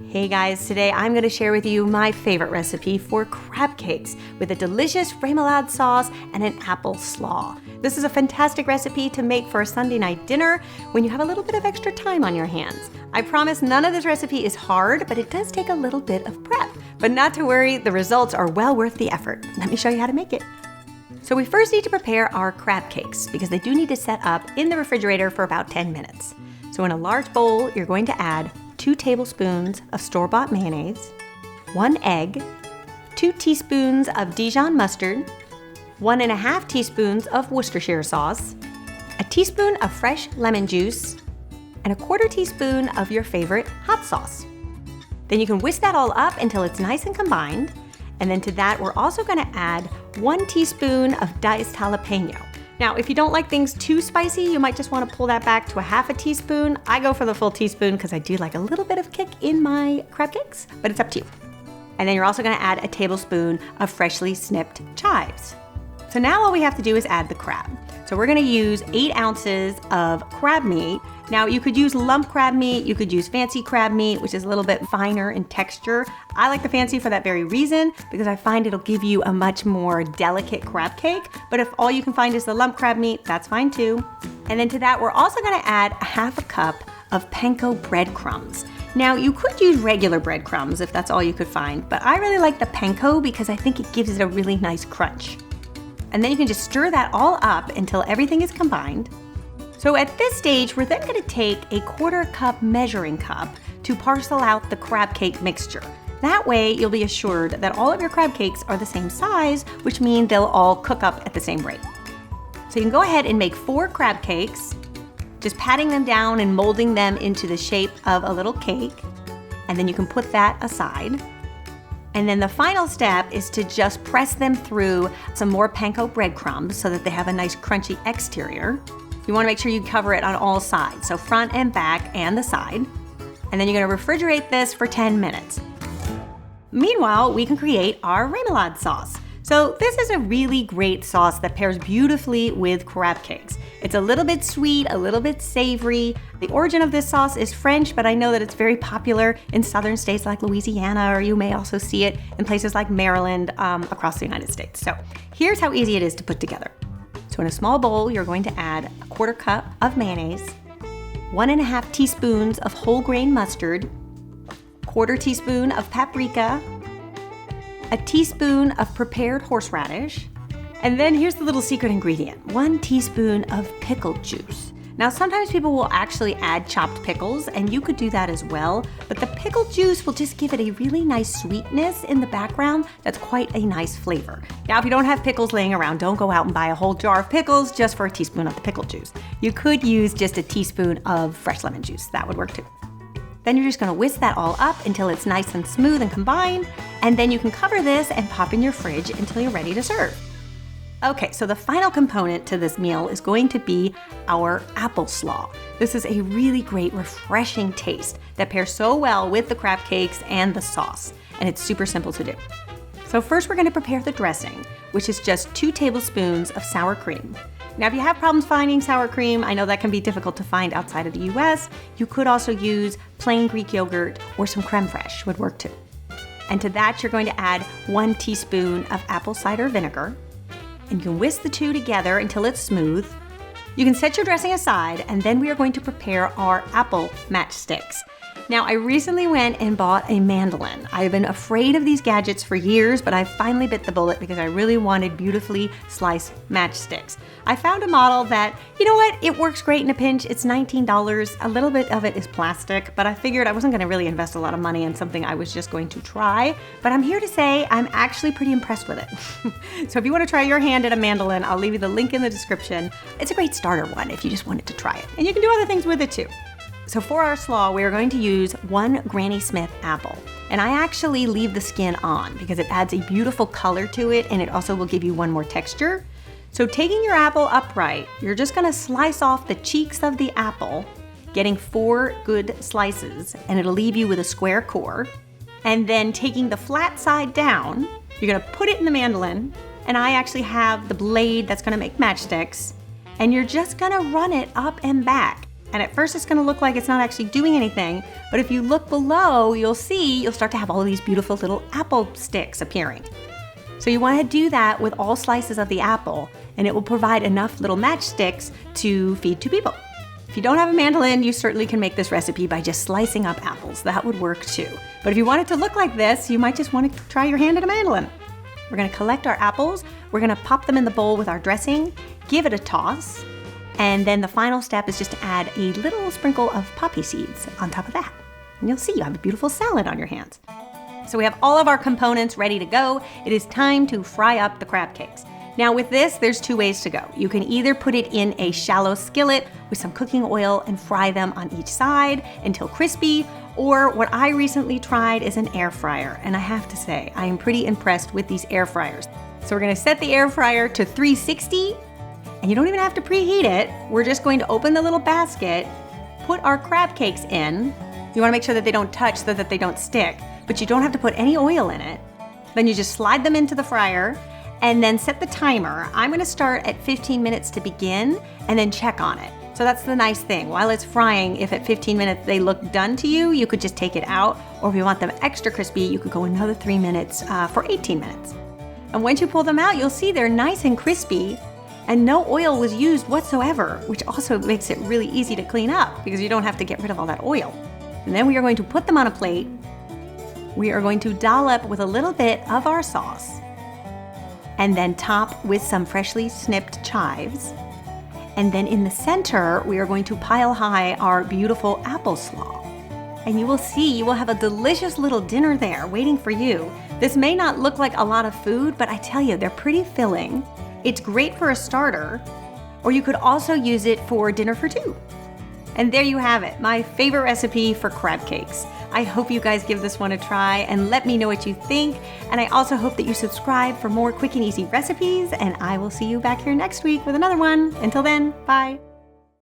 Hey guys, today I'm going to share with you my favorite recipe for crab cakes with a delicious remoulade sauce and an apple slaw. This is a fantastic recipe to make for a Sunday night dinner when you have a little bit of extra time on your hands. I promise none of this recipe is hard, but it does take a little bit of prep. But not to worry, the results are well worth the effort. Let me show you how to make it. So we first need to prepare our crab cakes because they do need to set up in the refrigerator for about 10 minutes. So in a large bowl, you're going to add 2 tablespoons of store-bought mayonnaise, 1 egg, 2 teaspoons of Dijon mustard, 1.5 teaspoons of Worcestershire sauce, a teaspoon of fresh lemon juice, and 1/4 teaspoon of your favorite hot sauce. Then you can whisk that all up until it's nice and combined. And then to that, we're also going to add 1 teaspoon of diced jalapeno. Now, if you don't like things too spicy, you might just want to pull that back to 1/2 teaspoon. I go for the full teaspoon because I do like a little bit of kick in my crab cakes, but it's up to you. And then you're also going to add a tablespoon of freshly snipped chives. So now all we have to do is add the crab. So we're going to use 8 ounces of crab meat. Now you could use lump crab meat, you could use fancy crab meat, which is a little bit finer in texture. I like the fancy for that very reason, because I find it'll give you a much more delicate crab cake. But if all you can find is the lump crab meat, that's fine too. And then to that, we're also gonna add 1/2 cup of panko breadcrumbs. Now you could use regular breadcrumbs if that's all you could find, but I really like the panko because I think it gives it a really nice crunch. And then you can just stir that all up until everything is combined. So at this stage, we're then going to take a 1/4 cup measuring cup to parcel out the crab cake mixture. That way, you'll be assured that all of your crab cakes are the same size, which means they'll all cook up at the same rate. So you can go ahead and make 4 crab cakes, just patting them down and molding them into the shape of a little cake. And then you can put that aside. And then the final step is to just press them through some more panko breadcrumbs so that they have a nice crunchy exterior. You want to make sure you cover it on all sides, so front and back and the side. And then you're going to refrigerate this for 10 minutes. Meanwhile, we can create our remoulade sauce. So this is a really great sauce that pairs beautifully with crab cakes. It's a little bit sweet, a little bit savory. The origin of this sauce is French, but I know that it's very popular in southern states like Louisiana, or you may also see it in places like Maryland across the United States. So here's how easy it is to put together. So in a small bowl, you're going to add 1/4 cup of mayonnaise, 1.5 teaspoons of whole grain mustard, 1/4 teaspoon of paprika, a teaspoon of prepared horseradish, and then here's the little secret ingredient, 1 teaspoon of pickled juice. Now sometimes people will actually add chopped pickles, and you could do that as well, but the pickled juice will just give it a really nice sweetness in the background that's quite a nice flavor. Now if you don't have pickles laying around, don't go out and buy a whole jar of pickles just for a teaspoon of the pickled juice. You could use just a teaspoon of fresh lemon juice, that would work too. Then you're just gonna whisk that all up until it's nice and smooth and combined, and then you can cover this and pop in your fridge until you're ready to serve. Okay, so the final component to this meal is going to be our apple slaw. This is a really great, refreshing taste that pairs so well with the crab cakes and the sauce, and it's super simple to do. So first we're gonna prepare the dressing, which is just 2 tablespoons of sour cream. Now if you have problems finding sour cream, I know that can be difficult to find outside of the US, you could also use plain Greek yogurt or some creme fraiche would work too. And to that you're going to add 1 teaspoon of apple cider vinegar, and you can whisk the two together until it's smooth. You can set your dressing aside, and then we are going to prepare our apple matchsticks. Now, I recently went and bought a mandolin. I've been afraid of these gadgets for years, but I finally bit the bullet because I really wanted beautifully sliced matchsticks. I found a model that, you know what, it works great in a pinch. It's $19. A little bit of it is plastic, but I figured I wasn't gonna really invest a lot of money in something I was just going to try. But I'm here to say I'm actually pretty impressed with it. So if you wanna try your hand at a mandolin, I'll leave you the link in the description. It's a great starter one if you just wanted to try it. And you can do other things with it too. So for our slaw, we are going to use 1 Granny Smith apple. And I actually leave the skin on because it adds a beautiful color to it, and it also will give you one more texture. So taking your apple upright, you're just gonna slice off the cheeks of the apple, getting 4 good slices, and it'll leave you with a square core. And then taking the flat side down, you're gonna put it in the mandolin, and I actually have the blade that's gonna make matchsticks, and you're just gonna run it up and back. And at first it's gonna look like it's not actually doing anything, but if you look below, you'll start to have all these beautiful little apple sticks appearing. So you wanna do that with all slices of the apple, and it will provide enough little matchsticks to feed 2 people. If you don't have a mandolin, you certainly can make this recipe by just slicing up apples. That would work too. But if you want it to look like this, you might just want to try your hand at a mandolin. We're gonna collect our apples, we're gonna pop them in the bowl with our dressing, give it a toss, and then the final step is just to add a little sprinkle of poppy seeds on top of that. And you'll see you have a beautiful salad on your hands. So we have all of our components ready to go. It is time to fry up the crab cakes. Now with this, there's 2 ways to go. You can either put it in a shallow skillet with some cooking oil and fry them on each side until crispy, or what I recently tried is an air fryer. And I have to say, I am pretty impressed with these air fryers. So we're gonna set the air fryer to 360, and you don't even have to preheat it. We're just going to open the little basket, put our crab cakes in. You wanna make sure that they don't touch so that they don't stick, but you don't have to put any oil in it. Then you just slide them into the fryer, and then set the timer. I'm gonna start at 15 minutes to begin and then check on it. So that's the nice thing. While it's frying, if at 15 minutes they look done to you, you could just take it out. Or if you want them extra crispy, you could go another 3 minutes for 18 minutes. And once you pull them out, you'll see they're nice and crispy and no oil was used whatsoever, which also makes it really easy to clean up because you don't have to get rid of all that oil. And then we are going to put them on a plate. We are going to dollop with a little bit of our sauce, and then top with some freshly snipped chives. And then in the center, we are going to pile high our beautiful apple slaw. And you will see, you will have a delicious little dinner there waiting for you. This may not look like a lot of food, but I tell you, they're pretty filling. It's great for a starter, or you could also use it for dinner for 2. And there you have it, my favorite recipe for crab cakes. I hope you guys give this one a try and let me know what you think. And I also hope that you subscribe for more quick and easy recipes, and I will see you back here next week with another one. Until then, bye.